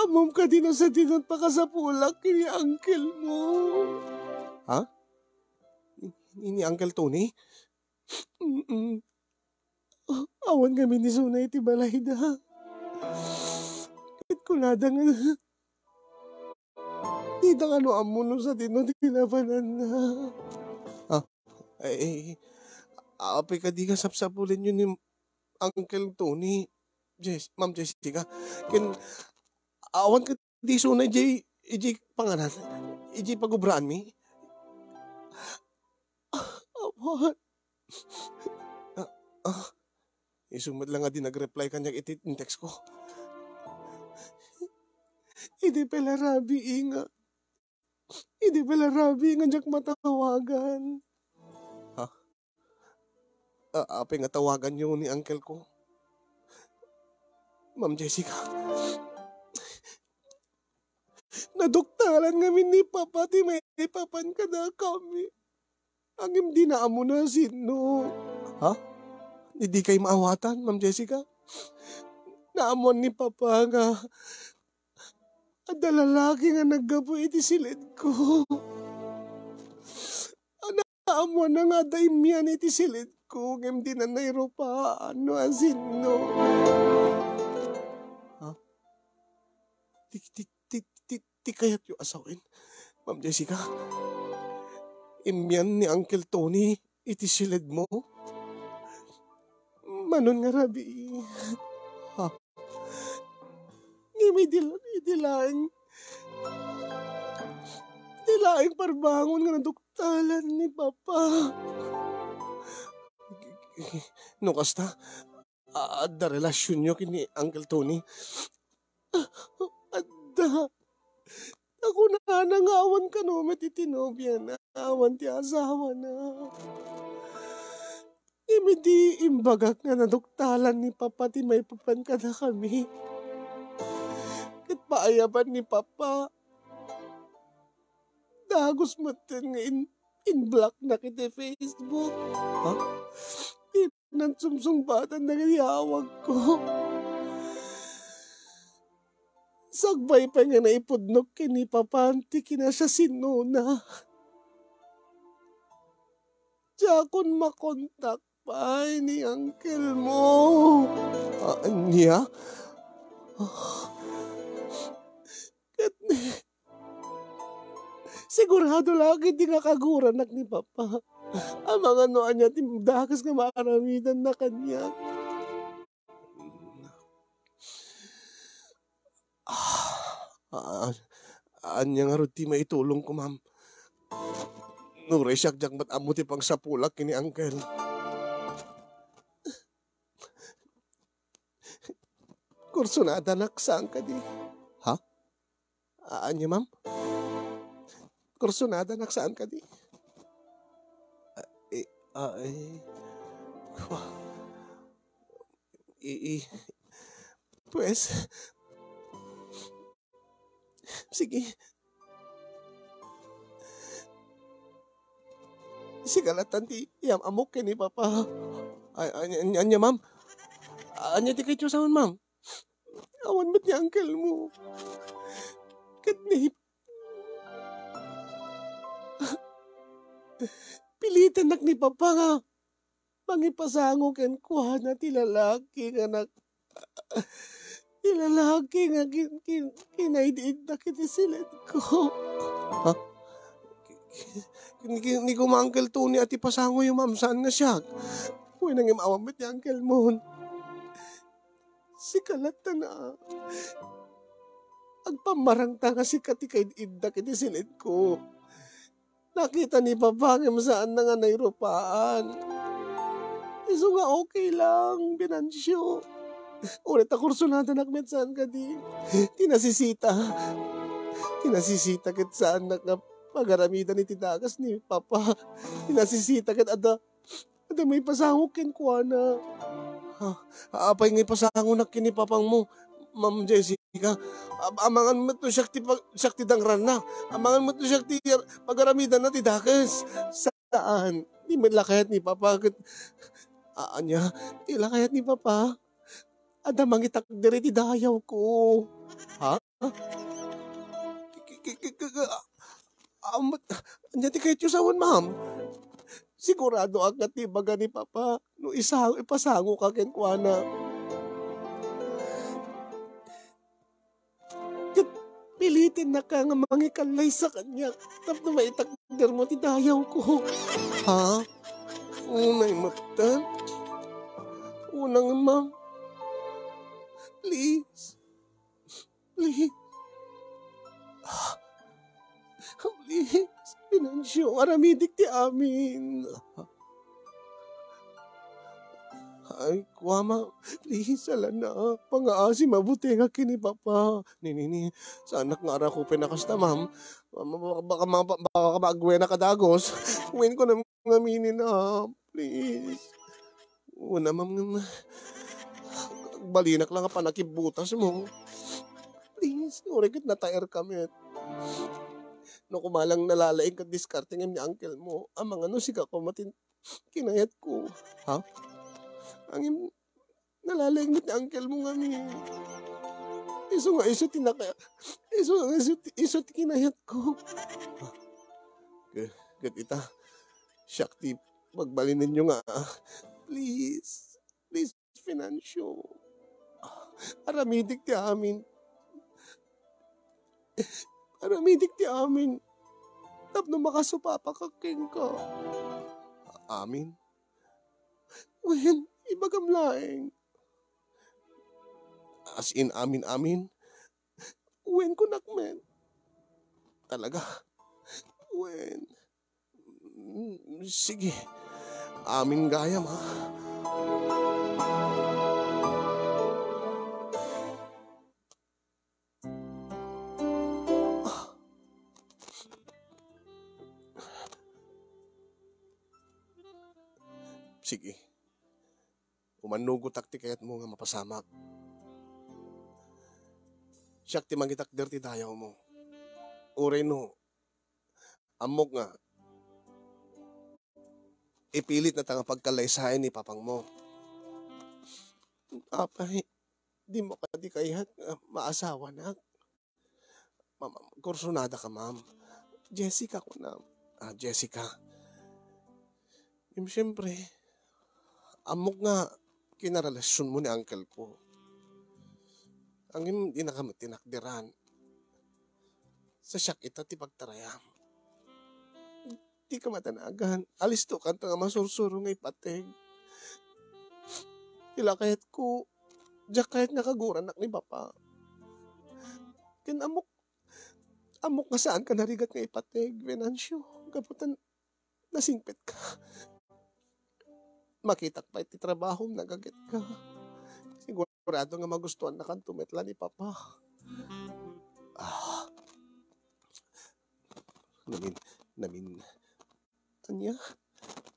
Amom ka din sa dinat pa ka sa pulak ni uncle mo. Ha? Ni Uncle Tony? Awan kami ni Sunay ti balay da. Kulada nga di nga ano amuno sa tinabanan na. Ah, ay, apay ka di ka sapsapulin yun ni Uncle Tony. Ma'am Jessica. Kin, awan ka di so na ijay panganan. Ijay pagubraan mi. Awan. Isumad lang nga di nag-reply kanyang text ko. Hindi pala rabi inga. Hindi pala rabi nga jak matawagan. Ha? Apay nga tawagan niyo ni uncle ko. Ma'am Jessica. Nadoktaran ngamin ni Papa ti may papan ka na kami. Ang hindi na amo na sino. Ha? Hindi kayo maawatan, Ma'am Jessica? Naamon ni Papa nga ada lalaki nga naggaboy iti silid ko. Naamon na nga daimyan iti silid ko. Ngem di na nairo pa ano asino. Ha? Ti kayat yung asawin, Ma'am Jessica? Imyan ni Uncle Tony iti silid mo? Manon nga rabi. Ha? May dilaing parbangon nga naduktalan ni Papa. No kasta, adda relasyon nyo kini Uncle Tony. Adda. Ako na nangawan ka no, matitinobya na. Awan ti asawa na. Imidi imbagak nga naduktalan ni Papa ti may papan ka na kami. Kat paayaban ni Papa. Dagos matin nga in-block na kita Facebook. Ha? Nansumsumbatan na gayawag ko. Sagbay pa nga naipudnok kini Papa anti kina siya sinuna. Diya akong makontak pa ni uncle mo. Niya? Sigurado lagi di nga kaguranak ni Papa. Ang mga noan niya timdakas nga makaramidan na kanya. Anya nga ruti maitulong ko, ma'am. Nuray siyak jak ba't amuti pang sapulak kini uncle. Kursunada naksaan ka di. Ha? Anya, ma'am? Kursunada naksaan ka di. Pues, sige. Sigalatan ti iyam amok ni Papa. Anya, ma'am? Anya ti kayo saan, ma'am? Awan ba't ni uncle mo? Katnip. Pilitan nak ni Papa nga. Pangipasango ken kuha na ti lalaki nga Ilalaki nga kinaidiid na kiti silid ko. Ha? Ni ko ma-Uncle Tony at ipasango yung ma'am saan nga siya. Huwag nang imawamit ni Uncle Mon. Si kalata na. Agpamarang ta nga si katikaid na kiti silid ko. Nakita ni Papa nga saan na nga nairopaan. Iso nga okay lang, binansyo. Ulit ako kursunada nakmet saan ka di. Tinasisita kit saan na pagaramida ni titagas ni Papa. Tinasisita kit ada may pasangok kin kuha na. Apay ngay pasangok na kini Papang mo, Ma'am Jessica. Amangan mo to syakti dangran na. Amangan mo to syakti pagaramida na titagas. Saan? Di malakayat ni Papa. Anya, di lakayat ni Papa. Ada mangitak diri ti dayaw ko. Ha? Anya ti kayo sawan, ma'am. Sigurado agad ti baga ni Papa. No ipasango ka ken kuana. Pilitin na ka nga mangikalay sa kanya. Tapos na maitakder mo, tidayaw ko. Ha? Unay matan? Unang ma'am. Please. Please. Please. Pinansyo, aramidik ti amin. Ay, kuwama, please, ala na. Pangaasi, mabuti nga kini papa. Nini, sa anak nga ara ko pinakasta, ma'am. Baka maagwe na kadagos. Uwin ko na ngaminin na, please. Una, ma'am, balinak lang nga panakibutas mo. Please, urigit na tire kami. No kumalang nalalaing ka discarding ni uncle mo. Amang ano, siga ko kinayat ko. Ha? Ang nalalaing ni uncle mo nga mi. Iso nga, iso kinayat ko. Gat ita, Shakti, magbalinin nyo nga. Please, finansyo. Aramidik ti amin. Aramidik ti amin. Tapno makasupapa kaking ka. Amin? Wen, ibagam laeng. As in amin. Wen ko nakmen. Talaga. Wen. Sige. Amin gayam ha. Sige. Umanugo takti kayat mo nga mapasamak. Siyak ti mangitakder ti dayaw mo. Uray no, amok nga. Ipilit na tanga pagkalaysayan ni papang mo. Apay, di mo ka di kayat maasawa na. Kursunada ka, ma'am. Jessica ko na. Jessica. Yung siyempre, amok nga kinarelasyon mo ni uncle ko. Ang hindi na kami tinakdiran. Sa siyak ita ti pagtarayam. Di ka matanagan. Alis to kanta nga masursuro nga ipatig. Tila kahit ko, diyak kahit nakaguran ni papa. Amok nga saan ka narigat nga ipatig, Venancio. Kaputan, nasingpit ka. Makitak pa iti trabaho, nagagit ka. Sigurado nga magustuhan na kang tumetla ni papa.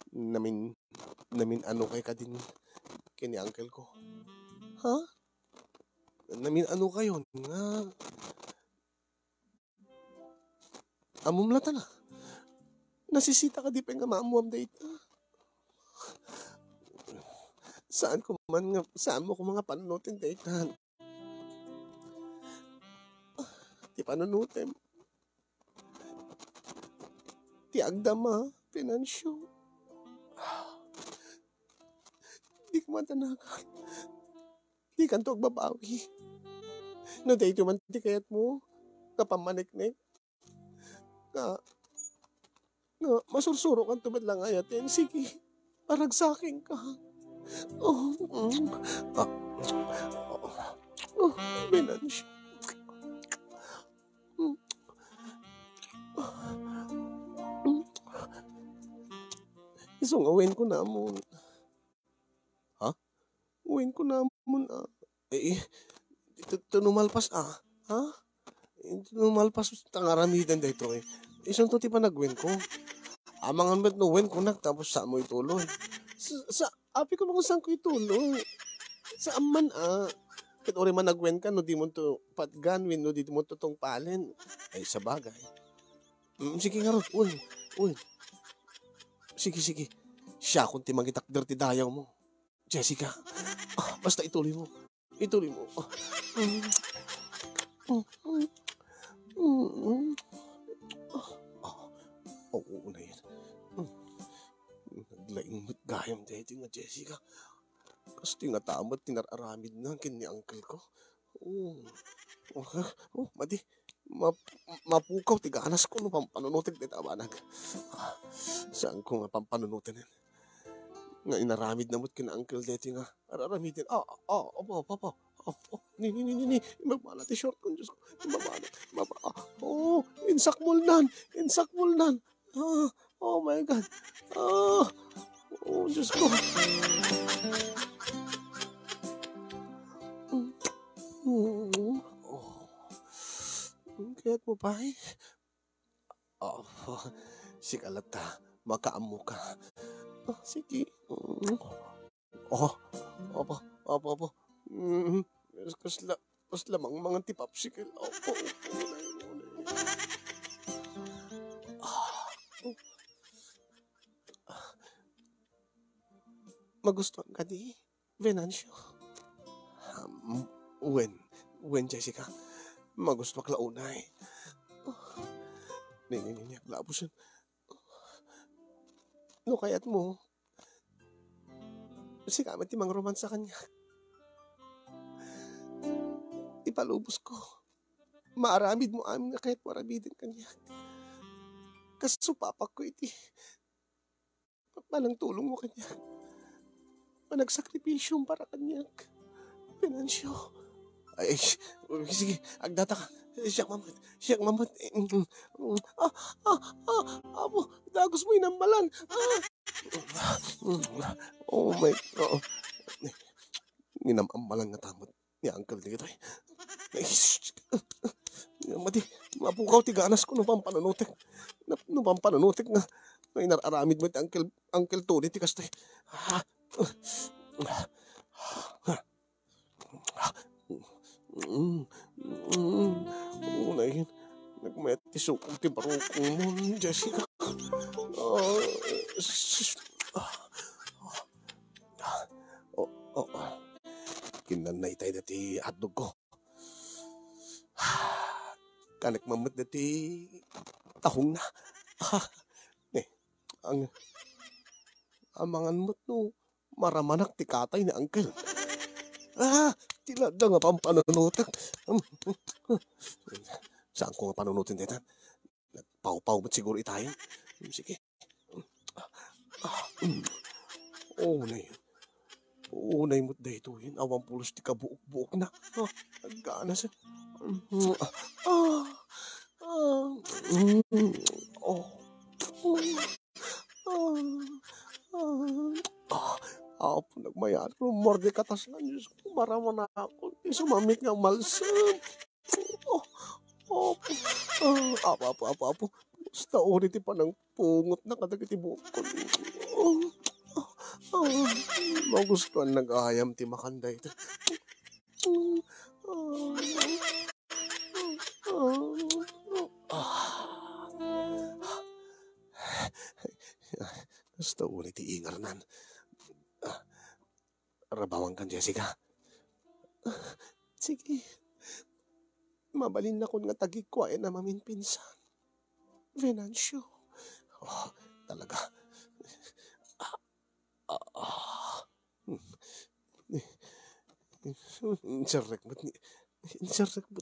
Namin ano kay ka din kini uncle ko. Ha? Namin ano kayo nga amom lata na. Nasisita ka di pa nga maamuam data. Saan mo ko mga panunutin data? Di panunutin. Ti agdama, Finansyo. Di ka matanakan. Di ka ito agbabawi. No, dahil man ti kayat mo, kapamaniknik. Nga, masursuro kang tumit lang ayatin. Sige, paragsaking ka. Finansyo. Isong awin ko na mo. Ha? Awin ko na mo na. Ito numalpas Ha? Ito numalpas tangaramidan dito Isang to ti pa nagwin ko. Amangan ba't no win ko tapos sa mo ituloy. Sa api ko saan ko ituloy. Sa aman Kat ori man nagwen ka no di mo to patgan win no di mo to tong palen. Ay sa bagay. Sige nga ron. Uy. Sige. Siya kung ti mangitakder ti dayaw mo. Jessica. Basta ituloy mo. Oo na yan. Naglaing gayam dito nga Jessica. Kasi nga tamad tinararamid na kin ni uncle ko. Madi. Map mapukaw ti ganas ko no pampanunutin ti tabanag. Saan ko nga pampanunutin yan? Nga inaramid na mo't kina Uncle Deti nga. Araramidin. Opo, opo, opo. Opo, ni. Mabala ti short ko, Diyos ko. Mabala. Insakmul nan. Oh my God. Diyos ko. Kaya't mo pa eh. Si Kalata, makaamo ka. Sige. Opo. Kas lamang mga tipapsikil. Opo. Magustuhan ka di, Venancio? When, Jessica? Magustuhan ka launay. Niniyak labos yun. No, kaya't mo, sikamat ti mga roman sa kanya. Ipalubos ko. Maaramid mo amin na kahit warabidin kanya. Kasupapak ko iti. Manang tulong mo kanya. Managsakripisyon para kanya. Venancio. Ay, sige, agdata ka. Siyak mamut. Abo, dagos mo inambalan. Oh my God. Ninamambalan nga tamot ni Uncle dito eh. Mati, mapukaw ti ganas ko no pampanunutik. No pampanunutik nga. Inararamid mo ti Uncle Tony ti kastoy. Unahin, nagmayat ti sukong ti barukong mo, Jessica. Kinanay tayo dati hotdog ko. Kanak mamut dati tahong na. Ang mga mo't no, maramanak ti katay ni Uncle. Tilada nga pampanunutak. Saan ko nga panunutin dito? Nagpaw-paw mo't siguro itayin. Sige. Unay mo't dito yun. Awang pulos ti kabuok-buok na. Nagana siya. Apo nagmayat. Rumorde katas na. Diyos ko, marama na ako. Sumamit nga malsam. Apo. Basta ulit pa ng pungot na kadagiti buok ko. Magustuhan nag-ayam ti makanda ito. Basta ulit ti ingarnan. Rabawan kan, Jessica. Sige. Mabalin na kun nga tagikwain na mamin pinsan. Venancio. Talaga. Insarek mo't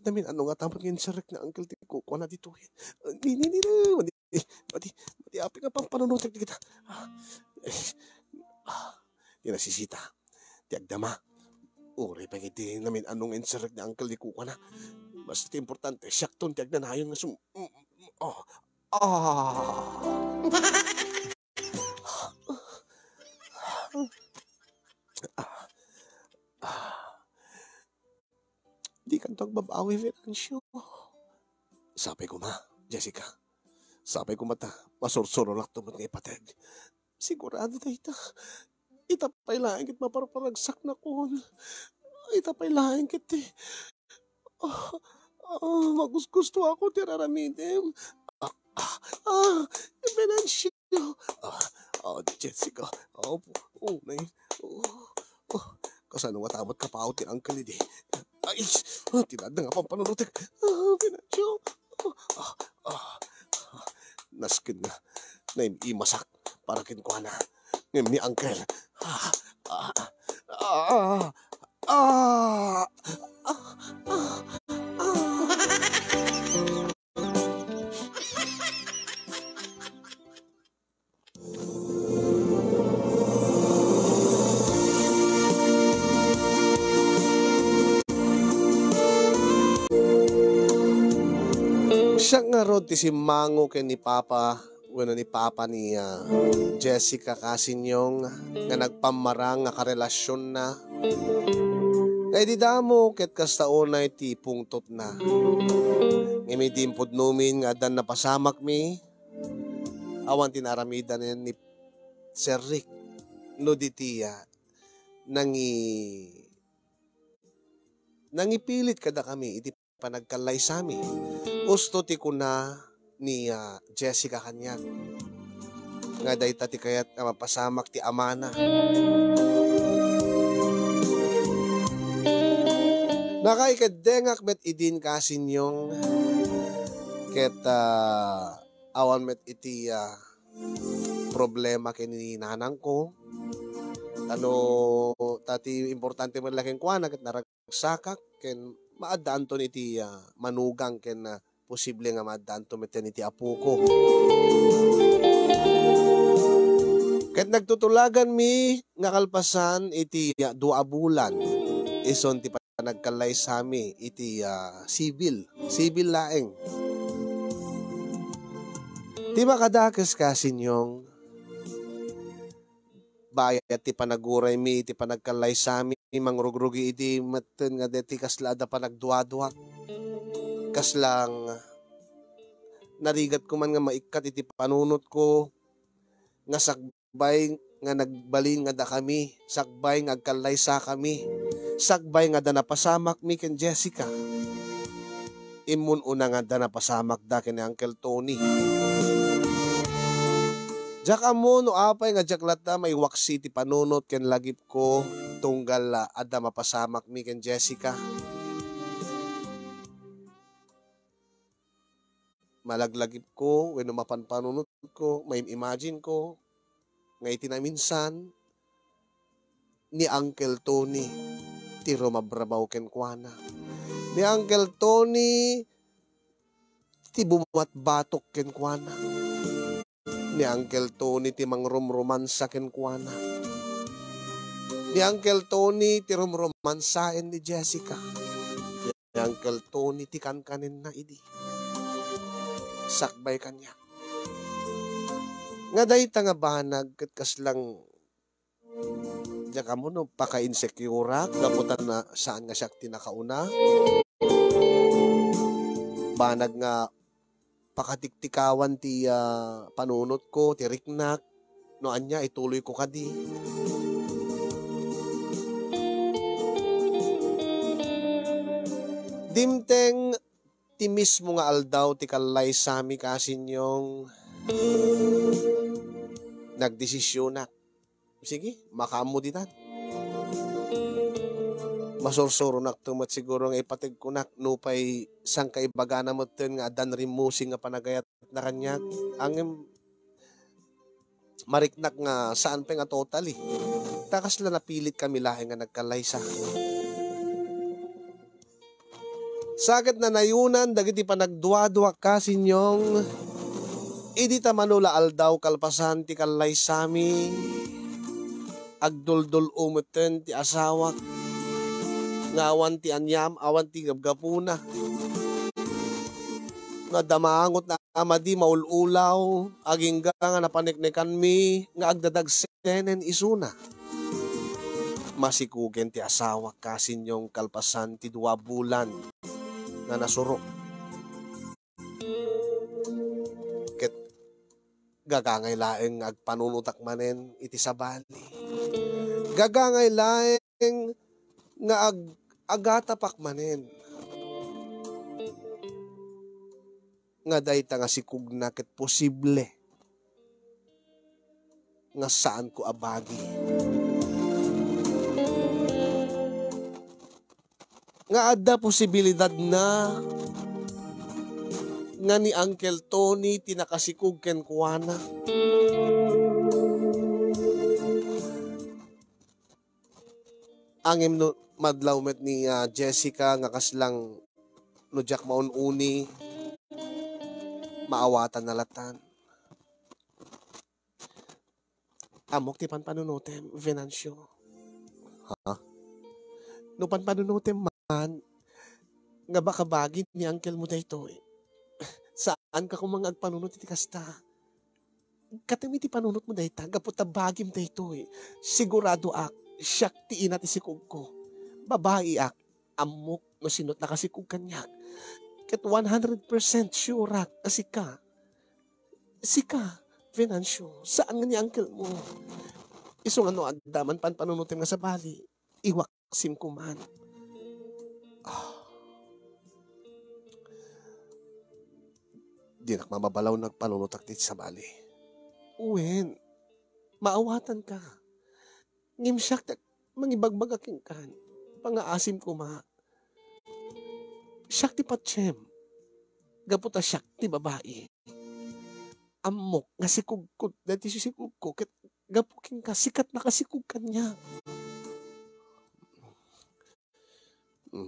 namin. Ano nga tamot nga insarek na Uncle ti kukuha na dito. Mati api nga pang panunutik kita. Di nasisita. Ti agdama. Uri pa ngiti namin anong insarek na Uncle ti kukuha na. Basta importante, siyakton ti agdanayon nga Di kantong babawi, Venancio. Sabi ko ma, Jessica. Sabi ko mata, masursuro lang tumot nga ipateg. Sigurado na itapay laing kit maparparagsak na kon. Itapay laing kit magusgusto ako ti raramidem. Venancio. Jessica. Kasano nga tamot ka pa ti Uncle di. Ay, tinad na nga pang panunutik. Venancio. Naskin na imasak para kinkuha na. Ngayon ni Uncle. Siya nga rod ti simango ken ni Papa, ni Papa ni Jessica Casinyong nga nagpamarang nga karelasyon na. Kaya di damo ket kastaunay ti pungtot na. Ngimidimpod numin nga dan napasamak mi. Awan tinaramida ni Sir Rick no ditiya nangipilit kada kami iti panagkalay sami. Gusto ti kuna ni Jessica kanyan. Nga dayta ti kayat mapasamak ti amana. Nakaikadengak met idin Casinyong ket awan met iti problema kini nanang ko. Tati importante man laking kuana ket naragsakak ken maadaan to iti manugang ken posible nga maadaan to met iti apo ko. Ket nagtutulagan mi nga kalpasan iti 2 bulan ison ti nagkalay sami iti civil laeng. Di makadakas Casinyong bayat ti panaguray mi iti panagkalay sami mangrugrugi iti maten nga deti kasla da panagduaduak. Kaslang narigat ko man nga maikat iti panunot ko nga sakbay nga nagbalin nga da kami, sakbay nga agkalay sa kami, sakbay nga da napasamak mi ken Jessica. Imun una nga da napasamak da ken Uncle Tony. Jak amo no apay nga jaklat da may waksi ti panunot ken lagip ko tunggal adda mapasamak mi ken Jessica. Malaglagip ko wenno mapanpanunot ko, may imagine ko nga iti na minsan ni Uncle Tony ti rumabrabaw ken kuana. Ni Uncle Tony ti bumat batok ken kuana. Ni Uncle Tony ti mangrumromansa ken kuana. Ni Uncle Tony ti rumromansaen ni Jessica. Ni Uncle Tony ti kankanin na idi. Sakbay kanya. Nga dayta nga banag ket kaslang diya ka mo no paka-insecure kaputan na saan nga siya tinakauna. Banag nga pakatiktikawan ti panunot ko, ti riknak, no anya ituloy ko kadi. Dimteng ti mismo nga aldaw ti kalay sami Casinyong nagdesisyon na. Sige, makamu ditan. Masursuro nak tumat siguro nga ipatig ko nak nupay sang kaibaga na mo nga adan rimusing nga panagayat na kanya. Ang mariknak nga saan pa nga totally. Takas la napilit kami lahi nga nagkalaysa. Sagad na nayunan dagiti panagduwa-duwa Casinyong idi ta manula aldaw kalpasan ti kalay sami agduldul umeten ti asawak nga awan ti anyam awan ti gabgapuna nga damangot na amadi maululaw aging nga napaniknikan mi nga agdadagsenen isuna masikugen ti asawak Casinyong kalpasan ti 2 bulan na nasuro. Gagangay laeng agpanunutak manen iti sabali. Gagangay laeng nga agatapak manen. Nga dayta nga sikugna ket posible nga saan ko abagi. Nga adda posibilidad na nga ni Uncle Tony tinakasikug ken kuana. Angem no madlaw met ni Jessica nga kaslang no jak maununi maawatan na latan. Amok ti panpanunutem Venancio. Ha? No panpanunutem man nga baka bagi ni Uncle mo dayto Saan ka kung mga agpanunot iti kasta? Katami ti panunot mo dayta, gaputa bagim dayto eh. Sigurado ak, siyak ti ina ti sikog ko. Babae ak, amok no sinot na kasikog kanyak. Kat 100% sure ak, asika. Sika, Venancio, saan nga ni uncle mo? Iso nga no, daman pan panunutin nga sa bali. Iwaksim ko man. Di nakmamabalaw nagpanunutak dit sa bali. Uwen, maawatan ka. Ngimsyak tak mangibagbag aking kan. Pangaasim ko ma. Siyak ti patsyem. Gaputa siyak ti babae. Amok nga sikugkod. Dati sisikug ko. Gapuking ka. Sikat na kasikug kanya.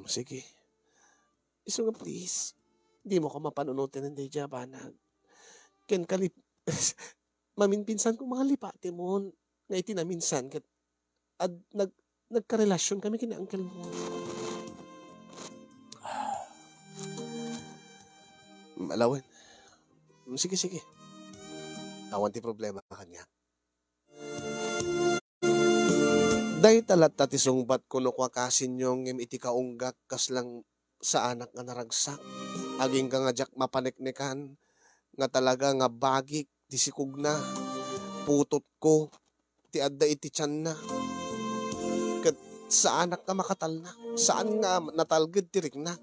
Sige. Iso nga please. Di mo ka mapanunutin ng Deja Banag. Ken kalip... Maminpinsan ko mga lipati mo. Nga itinaminsan. At nagkarelasyon kami kina uncle mo. Malawin. Sige. Awan ti problema kanya. Day talat tati sungbat ko no kwa kasin yung iti kaunggak kas lang sa anak nga naragsak. Aging ka nga jak mapaniknikan. Nga talaga nga bagik ti sikug na. Putot ko. Ti adda iti tiyan na. Kat sa anak nga makatal na. Saan nga natalgid tirik na.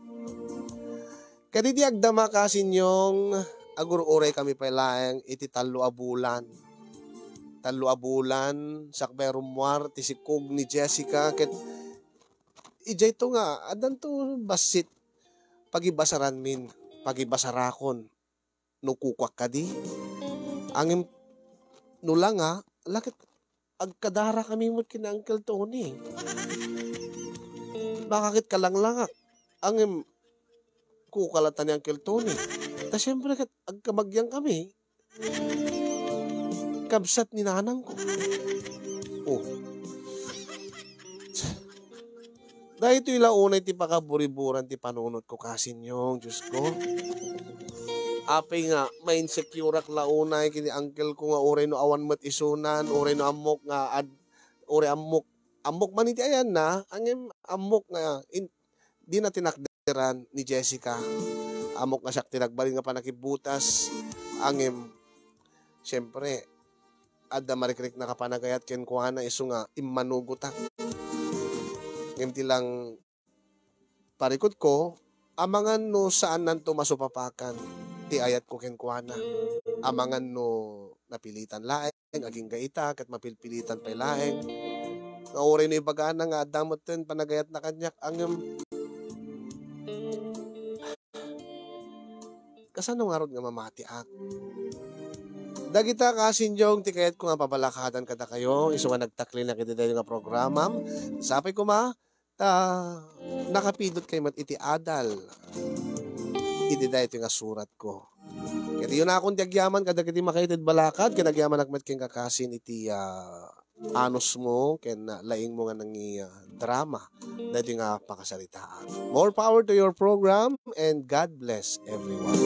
Kadi di agdama kasin yung agur-uray kami palaeng iti 3 abulan. 3 abulan sakbay rumuar ti sikog ni Jessica ket ijay to nga adan to basit pagibasaran min pagibasarakon no kukwak kadi angim nula nga lakit agkadara kami mo kina Uncle Tony. Bakit kalanglangak angim kukalatan ni Uncle Tony. Ta siyempre agkamagyang kami. Kabsat ni nanang ko. Oh. Dahil ito ilaunay ti pakaburiburan ti panunot ko kasin yung Diyos ko. Apay nga, may insecure ak launay kini uncle ko nga oray no awan mat isunan, oray no amok nga oray amok. Amok man iti ayan na, angem amok nga di na tinakdiran ni Jessica. Amok nga siya tinagbalin nga panakibutas. Angem, siyempre, adda marikrik na kapanagayat ken kuana iso nga immanugutak. Ngem lang parikot ko, amangan no saan nanto masupapakan ti ayat ko ken kuana. Amangan no napilitan laeng, aging gaita, kat mapilpilitan pa'y laeng. Nga oray no ibagana nga adamot ten panagayat na kanyak, angem kasano nga rod nga mamati ak. Dagita kasin yung tikayat ko nga pabalakadan kada kayo. Iso nga nagtakli na kita tayo nga programa. Sapay ko ma, nakapidot kayo mat iti adal. Iti dahi ito nga surat ko. Kaya yun na akong diagyaman kada kiti makaited balakad. Kaya nagyaman akmat king kakasin iti anos mo. Kaya laing mo nga nangi drama. Dahil nga pakasalitaan. More power to your program and God bless everyone.